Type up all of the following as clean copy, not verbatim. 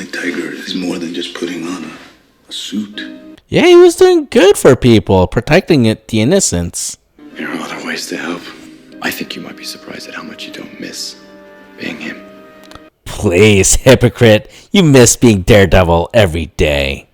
White Tiger is more than just putting on a suit. Yeah, he was doing good for people, protecting the innocents. There are other ways to help. I think you might be surprised at how much you don't miss being him. Please, hypocrite, you miss being Daredevil every day.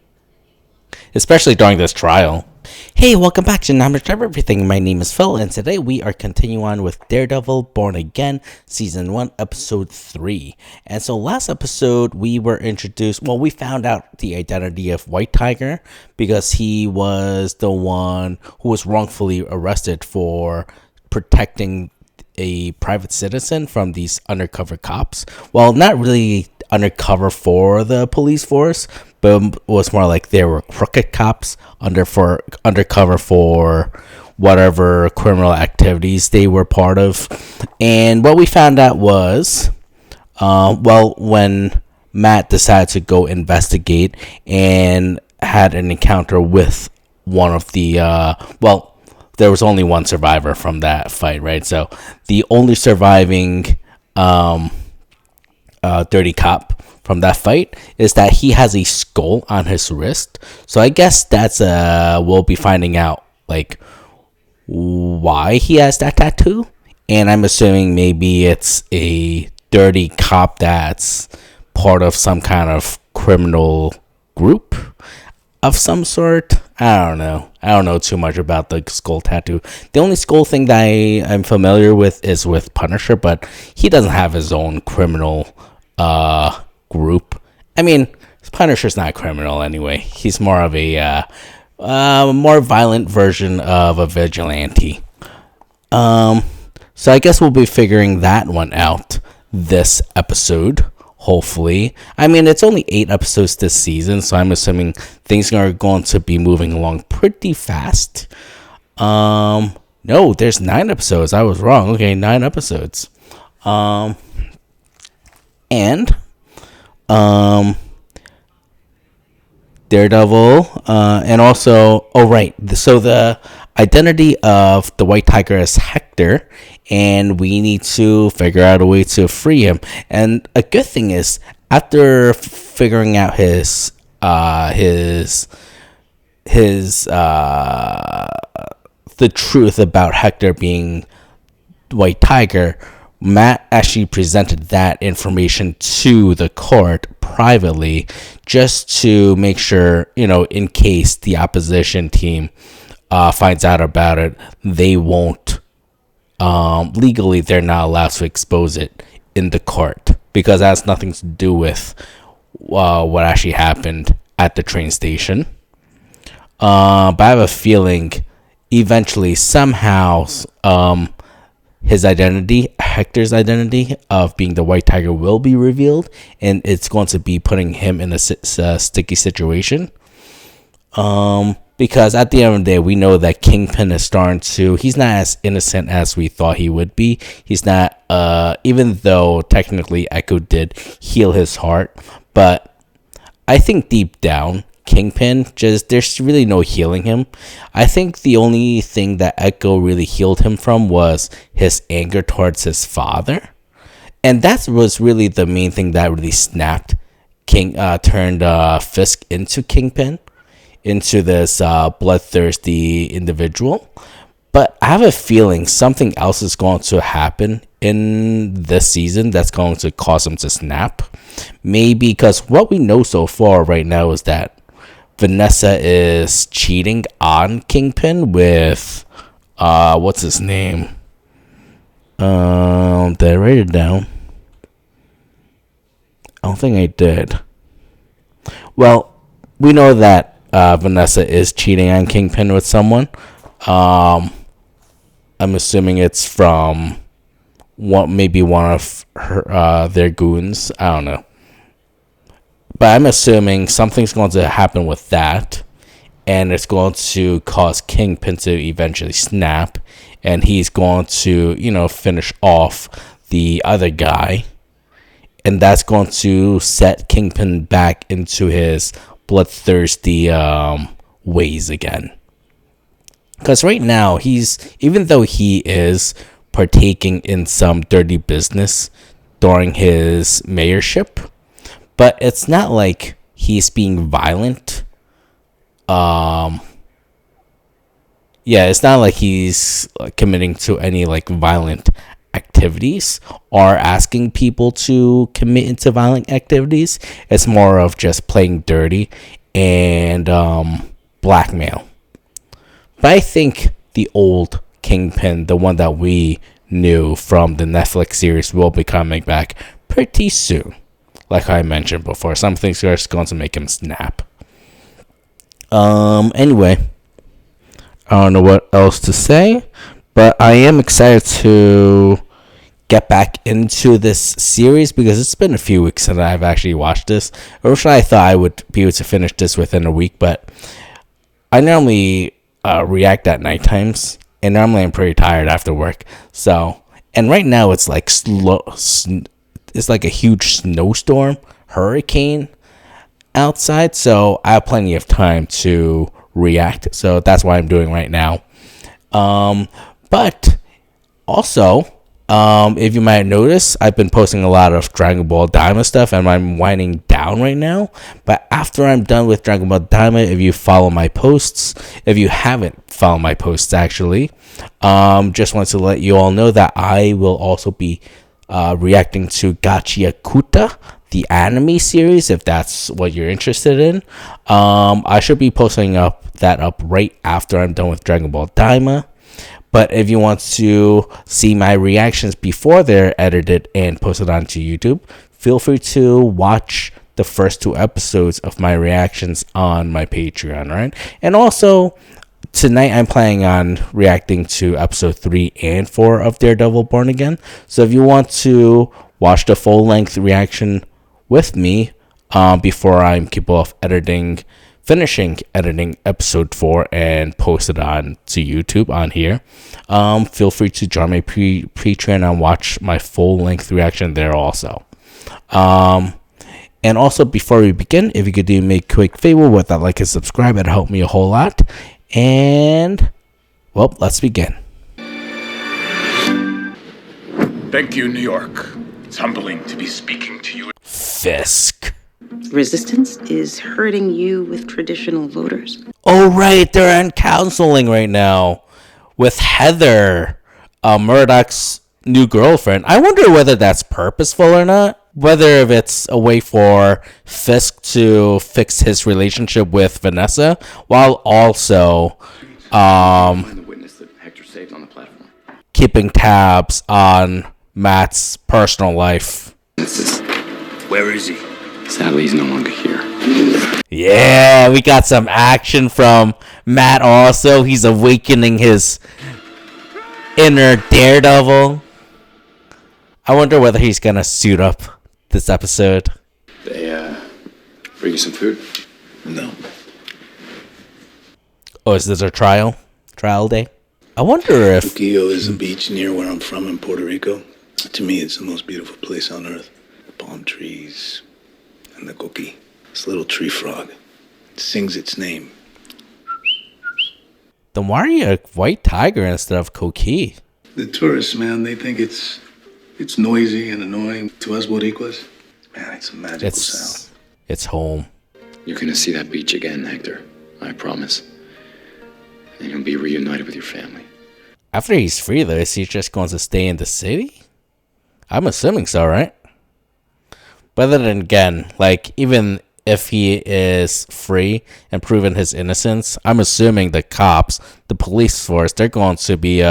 Especially during this trial. Hey, welcome back to Knowledge of Everything. My name is Phil, and today we are continuing on with Daredevil Born Again, Season 1, Episode 3. And so last episode, we were introduced, we found out the identity of White Tiger, because he was the one who was wrongfully arrested for protecting a private citizen from these undercover cops. Well, not really undercover for the police force, but it was more like they were crooked cops undercover for whatever criminal activities they were part of. And what we found out was, when Matt decided to go investigate and had an encounter with one of the, there was only one survivor from that fight, right? So the only surviving dirty cop from that fight is that he has a skull on his wrist. So I guess that's we'll be finding out like why he has that tattoo. And I'm assuming maybe it's a dirty cop that's part of some kind of criminal group of some sort. I don't know too much about the skull tattoo. The only skull thing that I'm familiar with is with Punisher, but he doesn't have his own criminal group. I mean, Punisher's not a criminal anyway. He's more of a more violent version of a vigilante. So I guess we'll be figuring that one out this episode. Hopefully. I mean, it's only 8 episodes this season, so I'm assuming things are going to be moving along pretty fast. No, there's 9 episodes. I was wrong. Okay, 9 episodes. Daredevil, and also, so the identity of the White Tiger is Hector, and we need to figure out a way to free him. And a good thing is, after figuring out his the truth about Hector being White Tiger, Matt actually presented that information to the court privately, just to make sure, in case the opposition team finds out about it, they won't, legally, they're not allowed to expose it in the court, because that has nothing to do with what actually happened at the train station. But I have a feeling eventually, somehow, his identity, Hector's identity of being the White Tiger, will be revealed, and it's going to be putting him in a sticky situation. Because at the end of the day, we know that Kingpin is starting to, he's not as innocent as we thought he would be. He's not, even though technically Echo did heal his heart, but I think deep down, Kingpin, there's really no healing him. I think the only thing that Echo really healed him from was his anger towards his father. And that was really the main thing that really snapped turned Fisk into Kingpin, into this bloodthirsty individual. But I have a feeling something else is going to happen in this season that's going to cause him to snap. Maybe because what we know so far right now is that Vanessa is cheating on Kingpin with, what's his name? Did I write it down? I don't think I did. Well, we know that Vanessa is cheating on Kingpin with someone. I'm assuming it's from maybe one of their goons. I don't know. But I'm assuming something's going to happen with that, and it's going to cause Kingpin to eventually snap, and he's going to, finish off the other guy, and that's going to set Kingpin back into his bloodthirsty ways again. Because right now, even though he is partaking in some dirty business during his mayorship, but it's not like he's being violent. Yeah, it's not like he's committing to any like violent activities or asking people to commit into violent activities. It's more of just playing dirty and blackmail. But I think the old Kingpin, the one that we knew from the Netflix series, will be coming back pretty soon. Like I mentioned before, some things are just going to make him snap. Anyway, I don't know what else to say, but I am excited to get back into this series because it's been a few weeks since I've actually watched this. Originally, I thought I would be able to finish this within a week, but I normally react at night times, and normally I'm pretty tired after work. So, and right now it's like it's like a huge snowstorm, hurricane outside, so I have plenty of time to react. So that's what I'm doing right now. But also, if you might notice, I've been posting a lot of Dragon Ball Daima stuff, and I'm winding down right now. But after I'm done with Dragon Ball Daima, if you follow my posts, if you haven't followed my posts actually, just want to let you all know that I will also be reacting to Gachiakuta, the anime series, if that's what you're interested in. I should be posting that up right after I'm done with Dragon Ball Daima. But if you want to see my reactions before they're edited and posted onto YouTube, feel free to watch the first 2 episodes of my reactions on my Patreon, right? And also, tonight I'm planning on reacting to episode 3 and 4 of Daredevil Born Again. So if you want to watch the full-length reaction with me before I'm capable of finishing editing episode 4 and post it on to YouTube on here, feel free to join my Patreon and watch my full-length reaction there also. And also, before we begin, if you could do me a quick favor with that like and subscribe, it'd help me a whole lot. And, well, let's begin. Thank you, New York. It's humbling to be speaking to you. Fisk. Resistance is hurting you with traditional voters. Oh, right, they're in counseling right now with Heather, Murdoch's new girlfriend. I wonder whether that's purposeful or not. Whether if it's a way for Fisk to fix his relationship with Vanessa, while also The witness that Hector saved on the platform. keeping tabs on Matt's personal life. Where is he? Sadly, he's no longer here. Yeah, we got some action from Matt also. He's awakening his inner Daredevil. I wonder whether he's gonna suit up this episode. They, bring you some food? No. Oh, is this a trial day? I wonder if... Trujillo is a beach near where I'm from in Puerto Rico. To me, it's the most beautiful place on earth. The palm trees and the coqui. This little tree frog. It sings its name. Then why are you a white tiger instead of Coqui? The tourists, man, they think it's noisy and annoying. To us Boricuas, man, it's a magical sound. It's home. You're gonna see that beach again, Hector. I promise. And you'll be reunited with your family. After he's free, though, is he just going to stay in the city? I'm assuming so, right? But then again, like, even if he is free and proven his innocence, I'm assuming the cops, the police force, they're going to be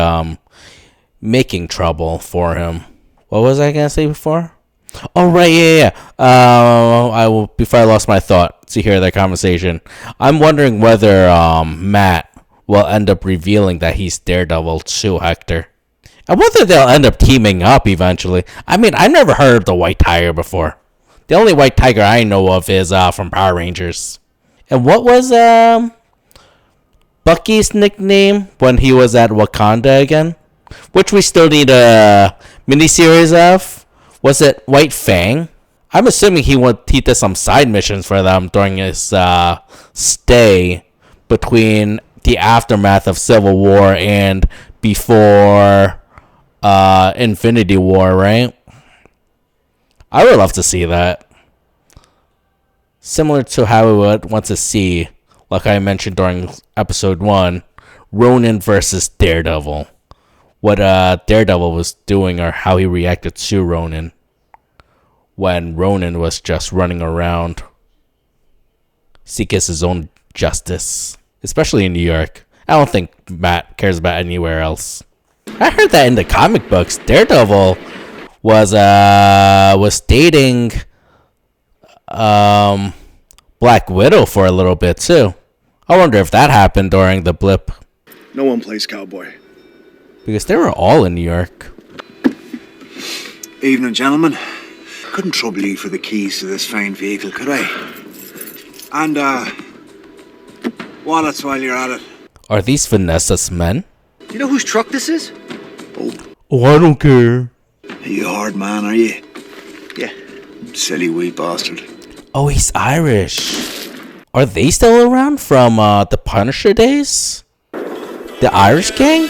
making trouble for him. What was I gonna say before? Oh, right, yeah. Before I lost my thought to hear that conversation, I'm wondering whether Matt will end up revealing that he's Daredevil to Hector. I wonder if they'll end up teaming up eventually. I mean, I've never heard of the White Tiger before. The only White Tiger I know of is from Power Rangers. And what was Bucky's nickname when he was at Wakanda again? Which we still need a miniseries of. Was it White Fang? I'm assuming he did some side missions for them during his stay between the aftermath of Civil War and before Infinity War, right? I would love to see that. Similar to how we would want to see, like I mentioned during episode 1, Ronan versus Daredevil. What Daredevil was doing or how he reacted to Ronan when Ronan was just running around seeking his own justice, especially in New York. I don't think Matt cares about anywhere else. I heard that in the comic books, Daredevil was dating Black Widow for a little bit too. I wonder if that happened during the blip. No one plays cowboy. Because they were all in New York. Evening, gentlemen. Couldn't trouble you for the keys to this fine vehicle, could I? And, wallets while you're at it. Are these Vanessa's men? Do you know whose truck this is? Oh, I don't care. Are you a hard man, are you? Yeah. Silly wee bastard. Oh, he's Irish. Are they still around from the Punisher days? The Irish gang?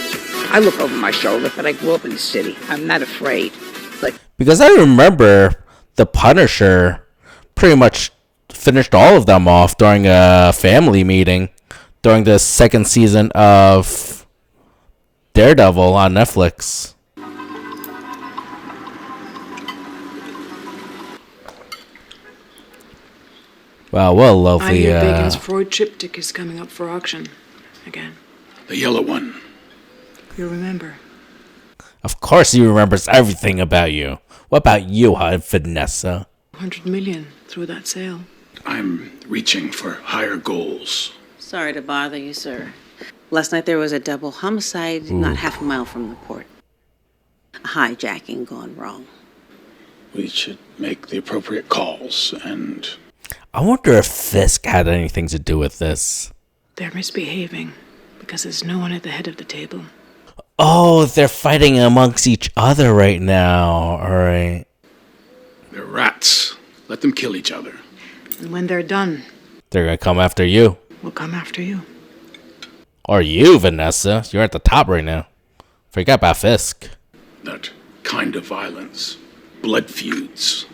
I look over my shoulder, but I grew up in the city. I'm not afraid. Because I remember the Punisher pretty much finished all of them off during a family meeting during the second season of Daredevil on Netflix. Wow, what a lovely... I hear Bacon's Freud triptych is coming up for auction again. The yellow one. You'll remember. Of course he remembers everything about you. What about you, Vanessa? 100 million through that sale. I'm reaching for higher goals. Sorry to bother you, sir. Last night there was a double homicide not half a mile from the port. A hijacking gone wrong. We should make the appropriate calls and... I wonder if Fisk had anything to do with this. They're misbehaving because there's no one at the head of the table. Oh, they're fighting amongst each other right now. Alright. They're rats. Let them kill each other. And when they're done, They're gonna come after you. we'll come after you. Or you, Vanessa. You're at the top right now. Forget about Fisk. That kind of violence. Blood feuds.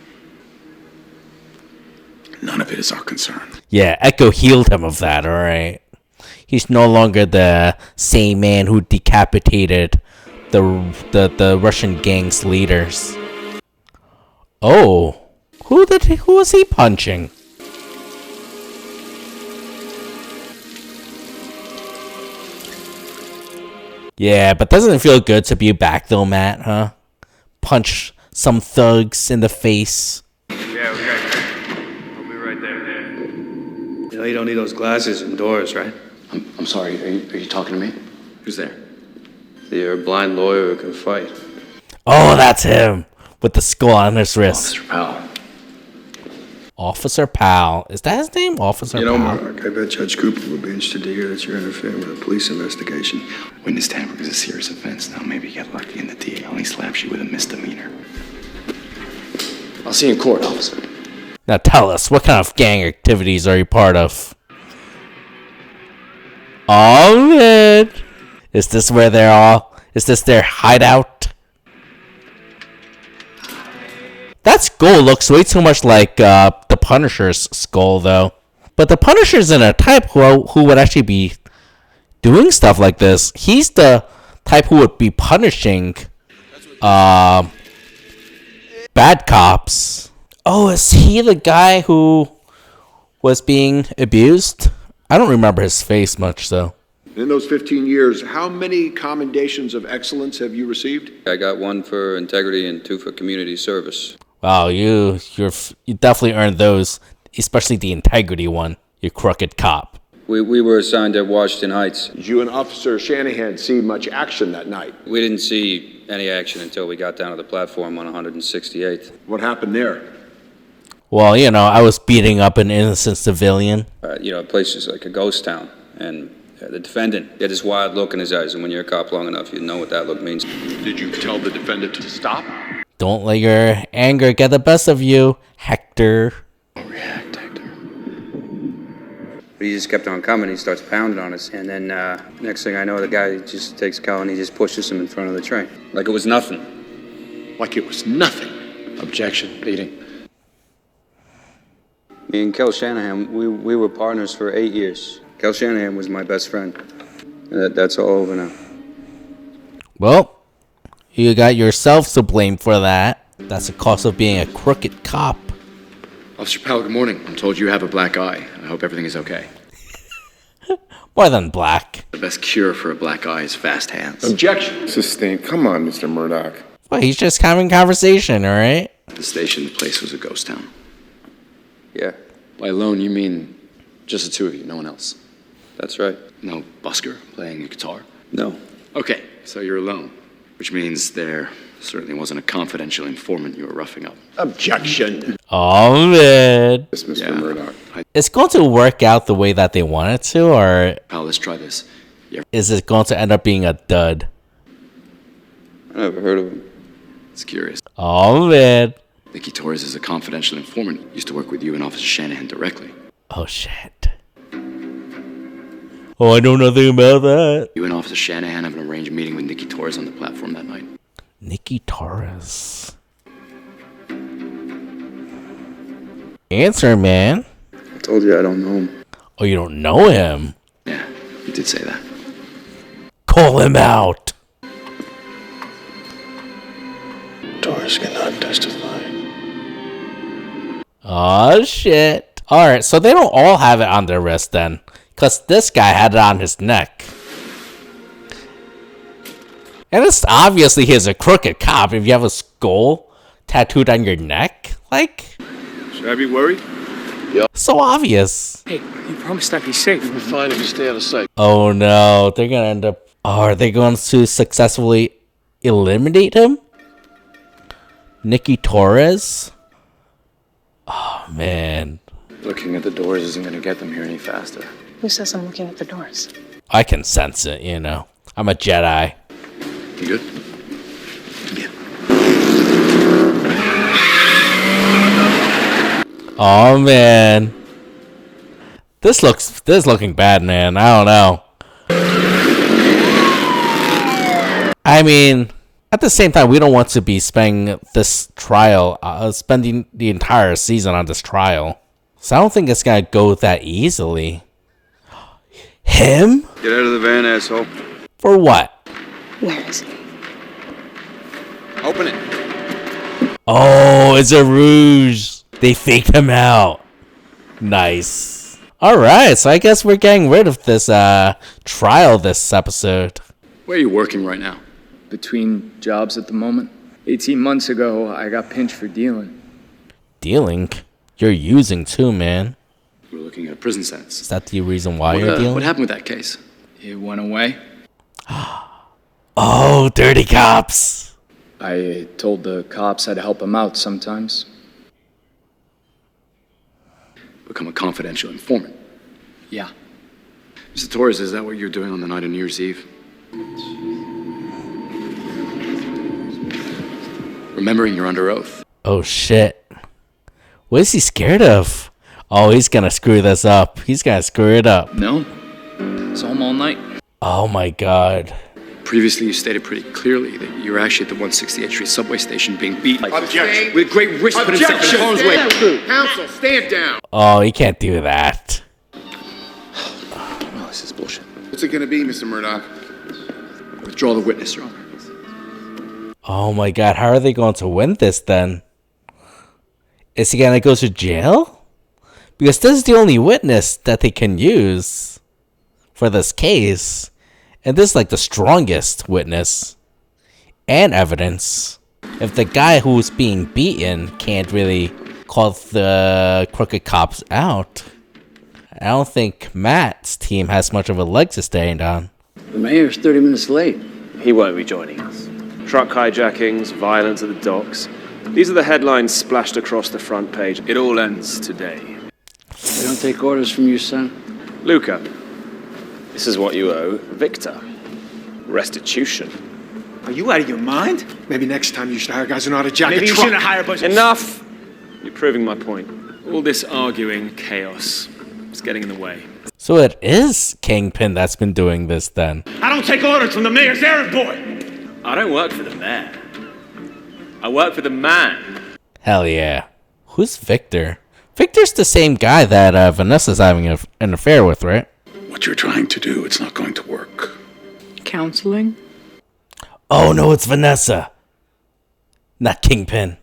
None of it is our concern. Yeah, Echo healed him of that, alright? He's no longer the same man who decapitated the Russian gang's leaders. Oh, who was he punching? Yeah, but doesn't it feel good to be back though, Matt, huh? Punch some thugs in the face. Yeah, okay. I'll be right there. You know you don't need those glasses indoors, right? I'm sorry, are you talking to me? Who's there? You're a blind lawyer who can fight. Oh, that's him! With the skull on his wrist. Officer Powell. Officer Powell. Is that his name? Officer You know, Powell? Mark, I bet Judge Cooper would be interested to hear that you're interfering with a police investigation. Witness tampering is a serious offense. Now maybe you get lucky and the DA only slaps you with a misdemeanor. I'll see you in court, officer. Now tell us, what kind of gang activities are you part of? Oh man! Is this where they're all... Is this their hideout? That skull looks way too much like the Punisher's skull, though. But the Punisher's in a type who would actually be doing stuff like this. He's the type who would be punishing bad cops. Oh, is he the guy who was being abused? I don't remember his face much, though. In those 15 years, how many commendations of excellence have you received? I got 1 for integrity and 2 for community service. Wow, you definitely earned those, especially the integrity one, you crooked cop. We were assigned at Washington Heights. Did you and Officer Shanahan see much action that night? We didn't see any action until we got down to the platform on 168th. What happened there? Well, you know, I was beating up an innocent civilian. The place is like a ghost town, and the defendant had this wild look in his eyes, and when you're a cop long enough, you know what that look means. Did you tell the defendant to stop? Don't let your anger get the best of you, Hector. Don't react, Hector. But he just kept on coming. He starts pounding on us, and then next thing I know, the guy just takes Cal and he just pushes him in front of the train, like it was nothing. Like it was nothing. Objection, beating. Me and Kel Shanahan, we were partners for 8 years. Kel Shanahan was my best friend. That's all over now. Well, you got yourself to blame for that. That's the cost of being a crooked cop. Officer Powell, good morning. I'm told you have a black eye. I hope everything is okay. More than black. The best cure for a black eye is fast hands. Objection. Sustained. Come on, Mr. Murdoch. Well, he's just having conversation, alright? The station, the place was a ghost town. Yeah, By alone, you mean just the two of you, no one else? that's right. No busker playing a guitar? No. Okay, so you're alone. Which means there certainly wasn't a confidential informant you were roughing up. Objection. Oh, man. Yes, Mr. Murdoch. It's going to work out the way that they want it to, or Pal, let's try this. is it going to end up being a dud? I never heard of him. It's curious. Oh, man. Nicky Torres is a confidential informant. Used to work with you and Officer Shanahan directly. Oh, shit. Oh, I know nothing about that. You and Officer Shanahan have an arranged meeting with Nicky Torres on the platform that night. Nicky Torres. Answer, man. I told you I don't know him. Oh, you don't know him? Yeah, you did say that. Call him out. Torres cannot testify. Oh, shit. Alright, so they don't all have it on their wrist then. Because this guy had it on his neck. And it's obviously he's a crooked cop if you have a skull tattooed on your neck. Like, Should I be worried? so obvious. Hey, you promised I'd be safe. You'll be fine if you stay out of sight. Oh no, they're gonna end up... Are they going to successfully eliminate him? Nicky Torres? Oh, man. Looking at the doors isn't going to get them here any faster. Who says I'm looking at the doors? I can sense it, you know. I'm a Jedi. You good? Oh, man. This is looking bad, man. I don't know. I mean, at the same time, we don't want to be spending this trial, spending the entire season on this trial. So I don't think it's gonna go that easily. Him? Get out of the van, asshole. For what? Where is he? Open it. Oh, it's a ruse. They faked him out. Nice. Alright, so I guess we're getting rid of this trial this episode. Where are you working right now? Between jobs at the moment. 18 months ago, I got pinched for dealing. Dealing? You're using too, man. We're looking at a prison sentence. Is that the reason why you're dealing? What happened with that case? It went away. Oh, dirty cops. I told the cops I'd help them out sometimes. Become a confidential informant. Yeah. Mr. Torres, is that what you're doing on the night of New Year's Eve? Remembering you're under oath. Oh, shit. What is he scared of? Oh, he's gonna screw this up. He's gonna screw it up. No. It's home all night. Oh my god. Previously, you stated pretty clearly that you were actually at the 168th Street subway station being beaten. Objection. With great risk put himself in harm's way. Counsel, stand down. Oh, he can't do that. Oh, this is bullshit. What's it gonna be, Mr. Murdoch? Withdraw the witness, Your Honor. Oh my god, how are they going to win this then? Is he gonna go to jail? Because this is the only witness that they can use for this case. And this is like the strongest witness and evidence. If the guy who's being beaten can't really call the crooked cops out, I don't think Matt's team has much of a leg to stand on. The mayor's 30 minutes late. He won't be joining us. Truck hijackings, violence at the docks. These are the headlines splashed across the front page. It all ends today. They don't take orders from you, son? Luca, this is what you owe Victor. Restitution. Are you out of your mind? Maybe next time you should hire guys who know how to jack Maybe a you truck. shouldn't hire a bunch of... Enough! You're proving my point. All this arguing, chaos. It's getting in the way. So it is Kingpin that's been doing this then. I don't take orders from the mayor's errand boy! I don't work for the mayor. I work for the man. Hell yeah. Who's Victor? Victor's the same guy that Vanessa's having an affair with, right? What you're trying to do, it's not going to work. Counseling? Oh no, it's Vanessa. Not Kingpin.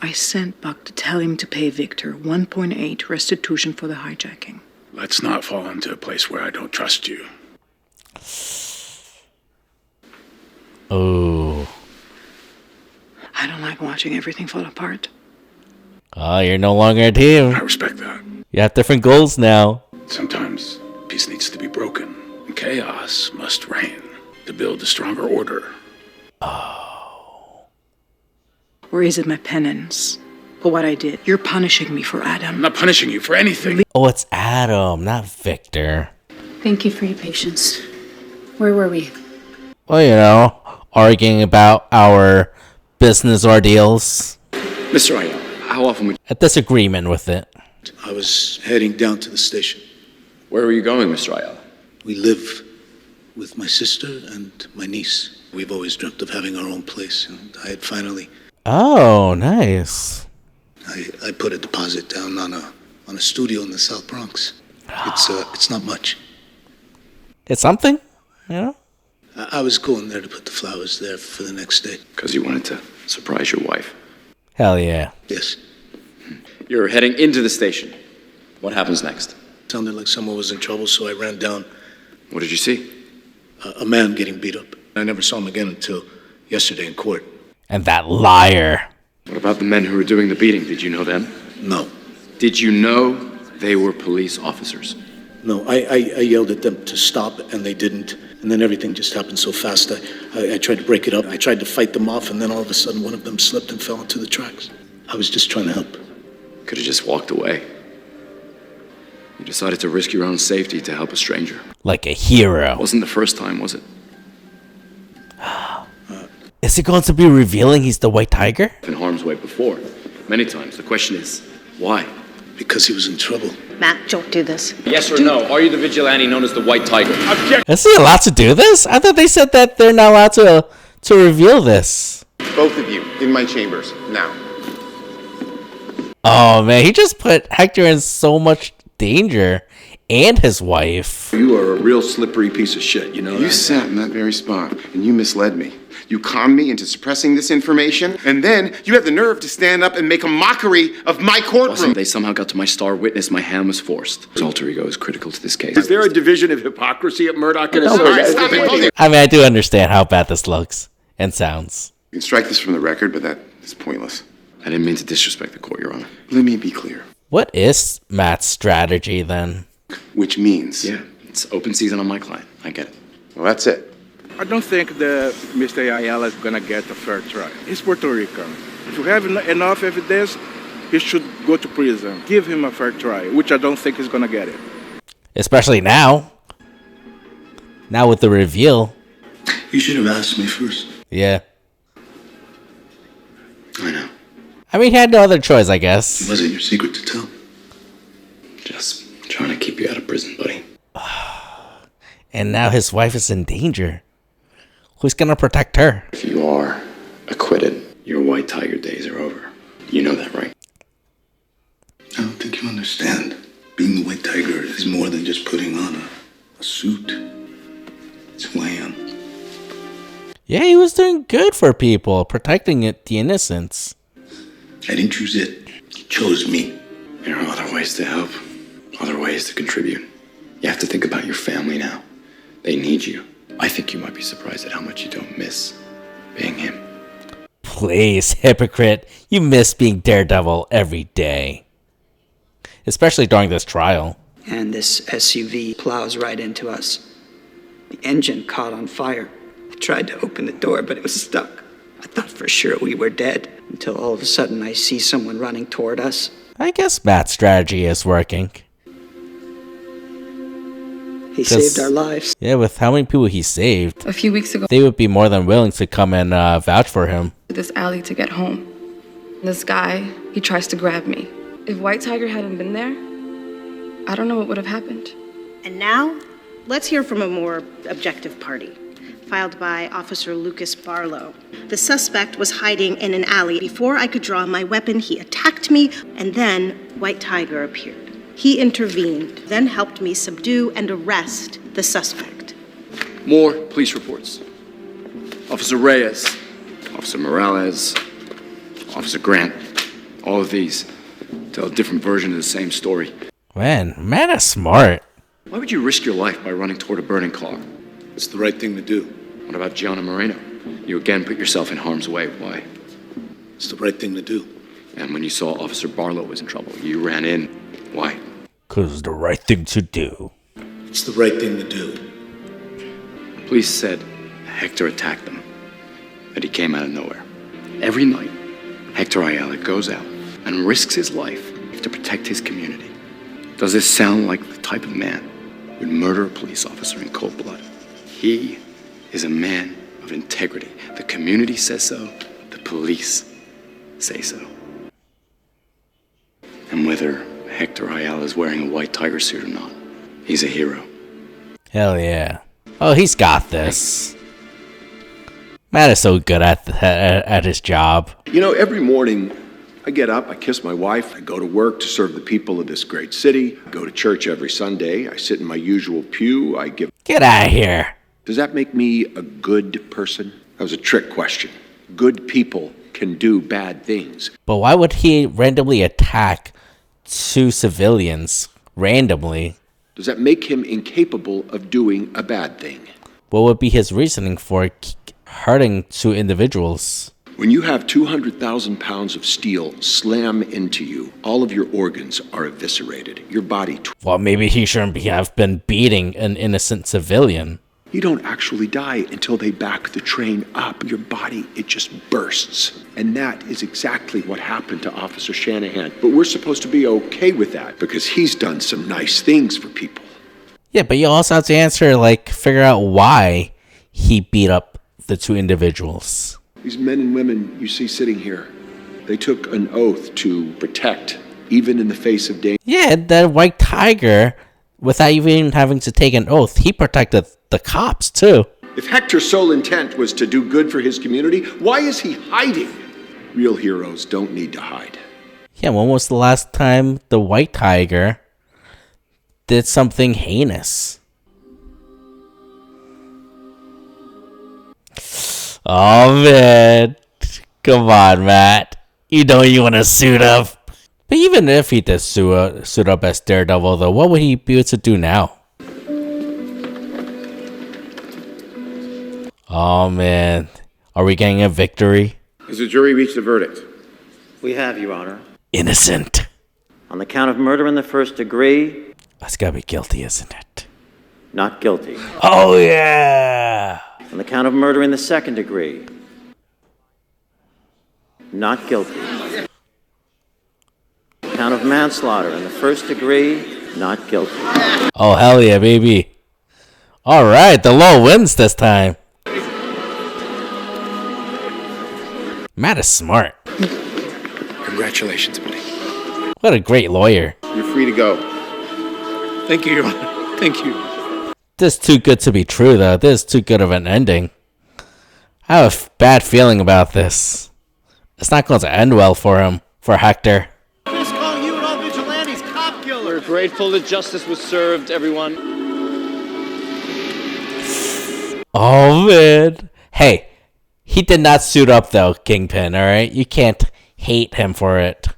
I sent Buck to tell him to pay Victor 1.8 restitution for the hijacking. Let's not fall into a place where I don't trust you. Oh. I don't like watching everything fall apart. Oh, you're no longer a team. I respect that. You have different goals now. Sometimes peace needs to be broken. And chaos must reign to build a stronger order. Or is it my penance for what I did? You're punishing me for Adam. I'm not punishing you for anything. Oh, it's Adam, not Victor. Thank you for your patience. Where were we? Well, you know, arguing about our business ordeals. Mr. Ayala, how often would A disagreement with it. I was heading down to the station. Where were you going, Mr. Ayala? We live with my sister and my niece. We've always dreamt of having our own place, and I had finally... Oh, nice. I put a deposit down on a studio in the South Bronx. It's not much. It's something, you know? I was going there to put the flowers there for the next day. Because you wanted to surprise your wife. Hell yeah. Yes. You're heading into the station. What happens next? Sounded like someone was in trouble, so I ran down. What did you see? A man getting beat up. I never saw him again until yesterday in court. And that liar. What about the men who were doing the beating? Did you know them? No. Did you know they were police officers? No, I yelled at them to stop, and they didn't. And then everything just happened so fast. I tried to break it up. I tried to fight them off, and then all of a sudden one of them slipped and fell into the tracks. I was just trying to help. Could have just walked away. You decided to risk your own safety to help a stranger. Like a hero. Wasn't the first time, was it? Is it going to be revealing he's the White Tiger? In harm's way before. Many times. The question is, why? Because he was in trouble. Matt, don't do this. Yes or no? Are you the vigilante known as the White Tiger? Is he allowed to do this? I thought they said that they're not allowed to reveal this. Both of you, in my chambers, now. Oh man, he just put Hector in so much danger. And his wife. You are a real slippery piece of shit, you know You that? sat in that very spot, and you misled me. You conned me into suppressing this information, and then you have the nerve to stand up and make a mockery of my courtroom. They somehow got to my star witness. My hand was forced. His alter ego is critical to this case. Is there a division of hypocrisy at Murdoch and No, Associates? stop it. I mean, I do understand how bad this looks and sounds. You can strike this from the record, but that is pointless. I didn't mean to disrespect the court, Your Honor. Let me be clear. What is Matt's strategy then? Which means... Yeah, it's open season on my client. I get it. Well, that's it. I don't think that Mr. Ayala is going to get a fair trial. He's Puerto Rican. If you have enough evidence, he should go to prison. Give him a fair trial, which I don't think he's going to get it. Especially now. Now with the reveal. You should have asked me first. Yeah. I know. I mean, he had no other choice, I guess. It wasn't your secret to tell. Just trying to keep you out of prison, buddy. And now his wife is in danger. Who's gonna protect her? If you are acquitted, your White Tiger days are over. You know that, right? I don't think you understand. Being the White Tiger is more than just putting on a suit. It's who I am. Yeah, he was doing good for people, protecting the innocents. I didn't choose it. You chose me. There are other ways to help, other ways to contribute. You have to think about your family now. They need you. I think you might be surprised at how much you don't miss being him. Please, hypocrite. You miss being Daredevil every day. Especially during this trial. And this SUV plows right into us. The engine caught on fire. I tried to open the door, but it was stuck. I thought for sure we were dead, until all of a sudden I see someone running toward us. I guess Matt's strategy is working. He saved our lives. Yeah, with how many people he saved. A few weeks ago, They would be more than willing to come and vouch for him. this alley to get home. This guy, he tries to grab me. If White Tiger hadn't been there, I don't know what would have happened. And now, let's hear from a more objective party. filed by Officer Lucas Barlow. The suspect was hiding in an alley. Before I could draw my weapon, he attacked me, and then White Tiger appeared. He intervened, then helped me subdue and arrest the suspect. More police reports. Officer Reyes, Officer Morales, Officer Grant. All of these tell a different version of the same story. Man, Matt is smart. Why would you risk your life by running toward a burning car? It's the right thing to do. What about Gianna Moreno? You again put yourself in harm's way. Why? It's the right thing to do. And when you saw Officer Barlow was in trouble, you ran in. Why? 'Cause it's the right thing to do. It's the right thing to do. Police said Hector attacked them, that he came out of nowhere. Every night, Hector Ayala goes out and risks his life to protect his community. Does this sound like the type of man who would murder a police officer in cold blood? He is a man of integrity. The community says so. The police say so. And whether Hector Ayala is wearing a White Tiger suit or not, he's a hero. Hell yeah. Oh, he's got this. Matt is so good at his job. You know, every morning I get up, I kiss my wife, I go to work to serve the people of this great city, I go to church every Sunday, I sit in my usual pew, I give... Get out of here. Does that make me a good person? That was a trick question. Good people can do bad things. But why would he randomly attack 2 civilians randomly? Does that make him incapable of doing a bad thing? What would be his reasoning for hurting 2 individuals? When you have 200,000 pounds of steel slam into you, all of your organs are eviscerated. Your body... Well, maybe he shouldn't have been beating an innocent civilian. You don't actually die until they back the train up. Your body, it just bursts. And that is exactly what happened to Officer Shanahan. But we're supposed to be okay with that because he's done some nice things for people. Yeah, but you also have to figure out why he beat up the 2 individuals. These men and women you see sitting here, they took an oath to protect, even in the face of danger. Yeah, that White Tiger, without even having to take an oath, he protected the cops too. If Hector's sole intent was to do good for his community, why is he hiding? Real heroes don't need to hide. Yeah, when was the last time the White Tiger did something heinous? Oh man, come on, Matt. You know you want to suit up. But even if he did suit up as Daredevil, though, what would he be able to do now? Oh man, are we getting a victory? Has the jury reached a verdict? We have, Your Honor. Innocent. On the count of murder in the first degree... That's gotta be guilty, isn't it? Not guilty. Oh yeah! On the count of murder in the second degree... Not guilty. Count of manslaughter in the first degree... Not guilty. Oh hell yeah, baby. Alright, the law wins this time. Matt is smart. Congratulations, buddy. What a great lawyer. You're free to go. Thank you, Your Honor. Thank you. This is too good to be true, though. This is too good of an ending. I have a bad feeling about this. It's not going to end well for him, for Hector. Police calling you and all vigilantes cop killers. We're grateful that justice was served, everyone. Oh, man. Hey, he did not suit up, though, Kingpin, alright? You can't hate him for it.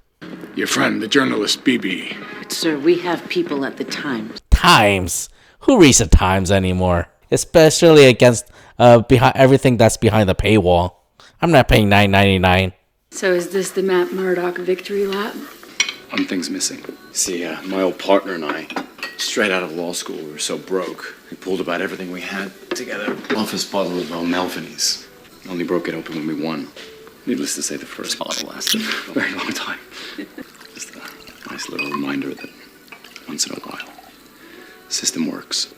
Your friend, the journalist, BB. But, sir, we have people at the Times. Times? Who reads the Times anymore? Especially against behind everything that's behind the paywall. I'm not paying $9.99. So is this the Matt Murdock victory lap? One thing's missing. See, my old partner and I, straight out of law school, we were so broke. We pulled about everything we had together. Office bottle of O'Melvinies. Only broke it open when we won. Needless to say, the first bottle lasted a very long time. Just a nice little reminder that once in a while, the system works.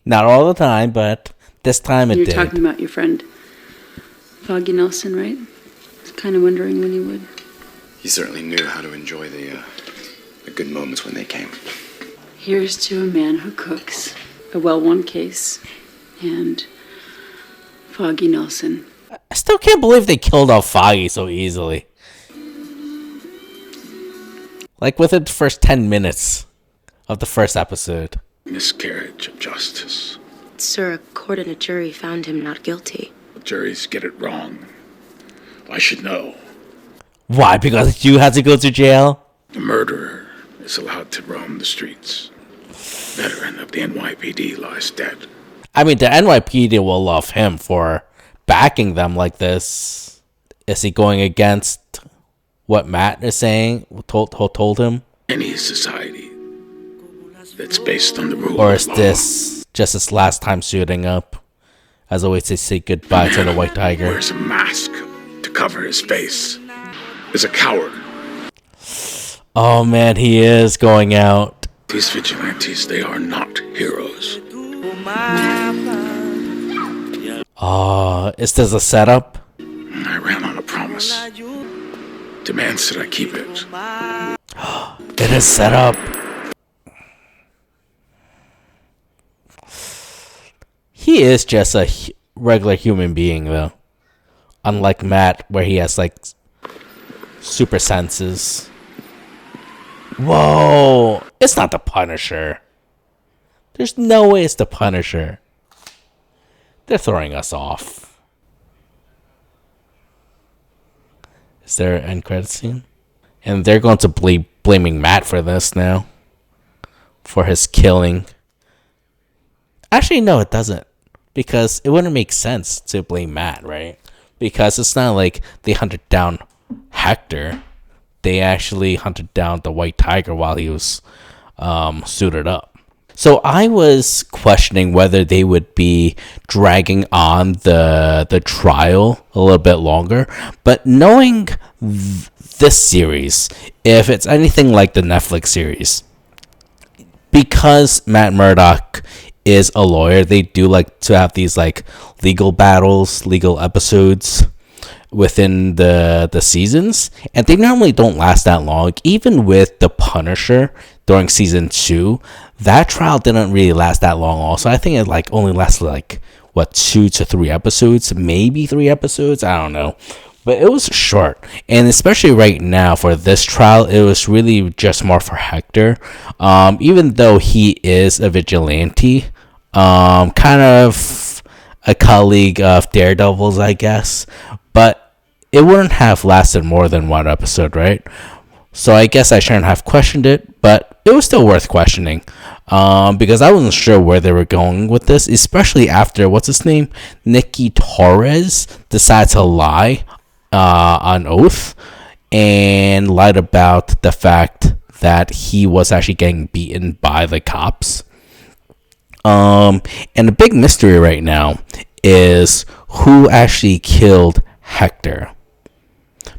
Not all the time, but this time it did. You're talking about your friend Foggy Nelson, right? I was kind of wondering when you would. He certainly knew how to enjoy the good moments when they came. Here's to a man who cooks, a well-won case, and Foggy Nelson. I still can't believe they killed off Foggy so easily. Like within the first 10 minutes of the first episode. Miscarriage of justice. Sir, a court and a jury found him not guilty. Juries get it wrong. I should know. Why? Because you had to go to jail? The murderer is allowed to roam the streets. Veteran of the NYPD lies dead. I mean, the NYPD will love him for backing them like this. Is he going against what Matt is saying, told him? Any society that's based on the rule Or of is law. this just his last time suiting up? As always, to say goodbye to the White Tiger. Wears a mask to cover his face. Is a coward. Oh man, he is going out. These vigilantes, they are not heroes. Is this a setup? I ran on a promise. Demands that I keep it. It is set up. He is just a regular human being, though. Unlike Matt, where he has, like, super senses. Whoa! It's not the Punisher. There's no way it's the Punisher. They're throwing us off. Is there an end credit scene? And they're going to be blaming Matt for this now. For his killing. Actually, no, it doesn't. Because it wouldn't make sense to blame Matt, right? Because it's not like they hunted down Hector. They actually hunted down the White Tiger while he was suited up. So I was questioning whether they would be dragging on the trial a little bit longer. But knowing this series, if it's anything like the Netflix series, because Matt Murdock is a lawyer, they do like to have these like legal battles, legal episodes within the seasons, and they normally don't last that long. Even with the Punisher during season 2, that trial didn't really last that long also. I think it like only lasted like 2 to 3 episodes, maybe 3 episodes, I don't know, but it was short. And especially right now for this trial, it was really just more for Hector, even though he is a vigilante, kind of a colleague of Daredevil's, I guess. But it wouldn't have lasted more than 1 episode, right? So I guess I shouldn't have questioned it, but it was still worth questioning. Because I wasn't sure where they were going with this, especially after, what's his name? Nicky Torres decided to lie on oath and lied about the fact that he was actually getting beaten by the cops. And the big mystery right now is who actually killed Hector.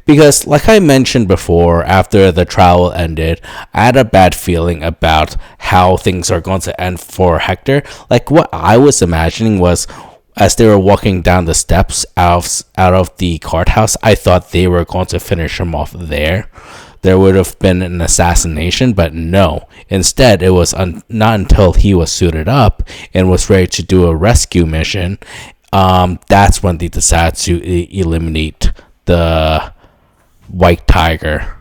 Because, like I mentioned before, after the trial ended, I had a bad feeling about how things are going to end for Hector. Like, what I was imagining was, as they were walking down the steps out of the courthouse, I thought they were going to finish him off there. There would have been an assassination, but no. Instead, it was not until he was suited up and was ready to do a rescue mission, that's when they decided to eliminate the White Tiger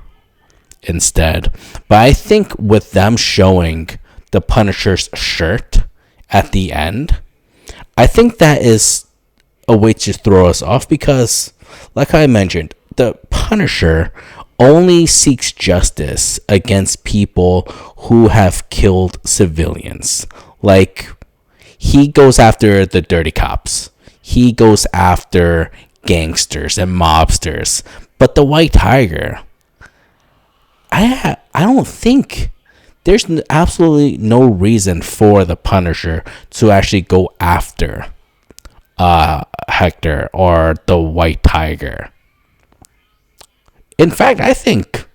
instead. But I think with them showing the Punisher's shirt at the end, I think that is a way to throw us off because, like I mentioned, the Punisher only seeks justice against people who have killed civilians. Like, he goes after the dirty cops. He goes after gangsters and mobsters. But the White Tiger, I don't think there's absolutely no reason for the Punisher to actually go after Hector or the White Tiger. In fact, I think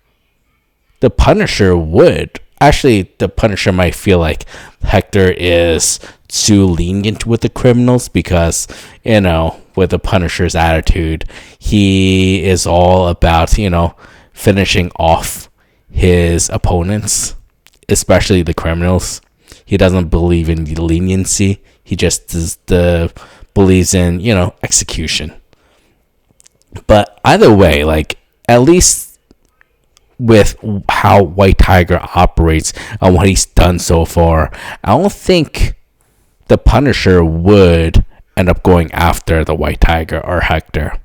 the Punisher would. Actually, the Punisher might feel like Hector is too lenient with the criminals because, you know, with the Punisher's attitude, he is all about, you know, finishing off his opponents, especially the criminals. He doesn't believe in leniency. He just is the believes in, execution. But either way, like, at least with how White Tiger operates and what he's done so far, I don't think the Punisher would end up going after the White Tiger or Hector.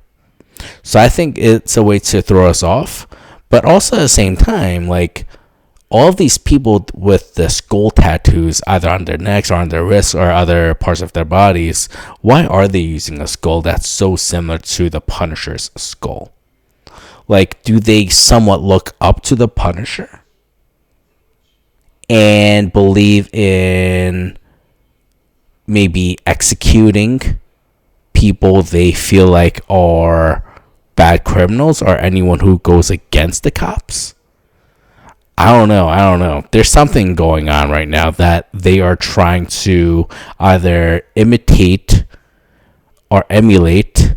So I think it's a way to throw us off. But also at the same time, like, all of these people with the skull tattoos, either on their necks or on their wrists or other parts of their bodies, why are they using a skull that's so similar to the Punisher's skull? Like, do they somewhat look up to the Punisher and believe in maybe executing people they feel like are bad criminals or anyone who goes against the cops? I don't know. There's something going on right now that they are trying to either imitate or emulate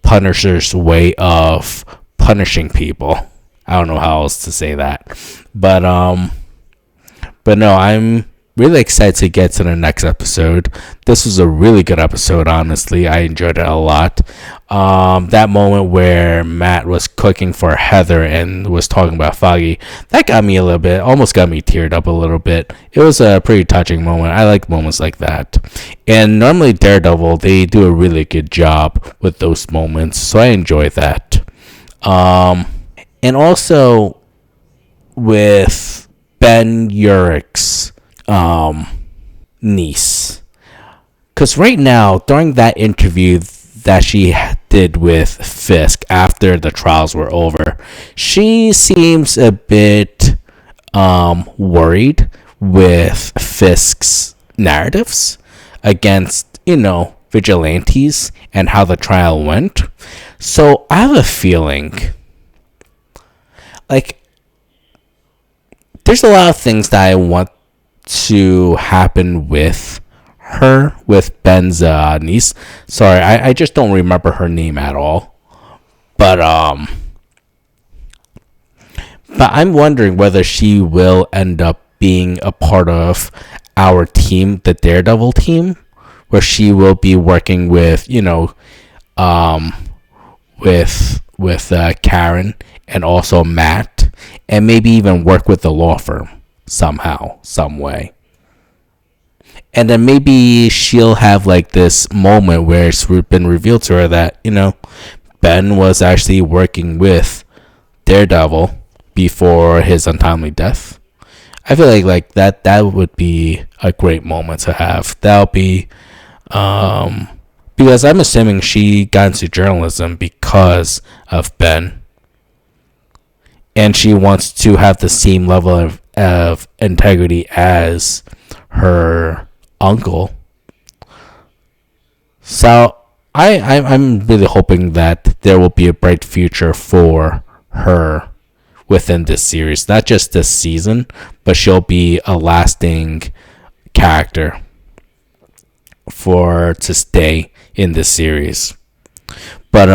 Punisher's way of punishing people. I don't know how else to say that. But no, I'm really excited to get to the next episode. This was a really good episode, honestly. I enjoyed it a lot. That moment where Matt was cooking for Heather and was talking about Foggy, that got me a little bit, almost got me teared up a little bit. It was a pretty touching moment. I like moments like that. And normally Daredevil, they do a really good job with those moments, so I enjoy that. And also with Ben Urich's niece, because right now, during that interview that she did with Fisk after the trials were over, she seems a bit worried with Fisk's narratives against, vigilantes and how the trial went. So I have a feeling, like, there's a lot of things that I want to happen with her, with Ben's niece. Sorry, I just don't remember her name at all. But I'm wondering whether she will end up being a part of our team, the Daredevil team, where she will be working with, with Karen and also Matt, and maybe even work with the law firm somehow, some way. And then maybe she'll have like this moment where it's been revealed to her that, Ben was actually working with Daredevil before his untimely death. I feel like that would be a great moment to have. That'll be because I'm assuming she got into journalism because of Ben, and she wants to have the same level of integrity as her uncle. So I'm really hoping that there will be a bright future for her within this series, not just this season, but she'll be a lasting character to stay in this series. But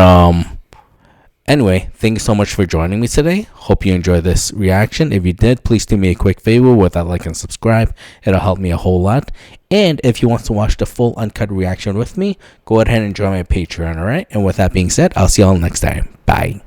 anyway, thank you so much for joining me today. Hope you enjoyed this reaction. If you did, please do me a quick favor with that like and subscribe. It'll help me a whole lot. And if you want to watch the full uncut reaction with me, go ahead and join my Patreon, alright? And with that being said, I'll see y'all next time. Bye.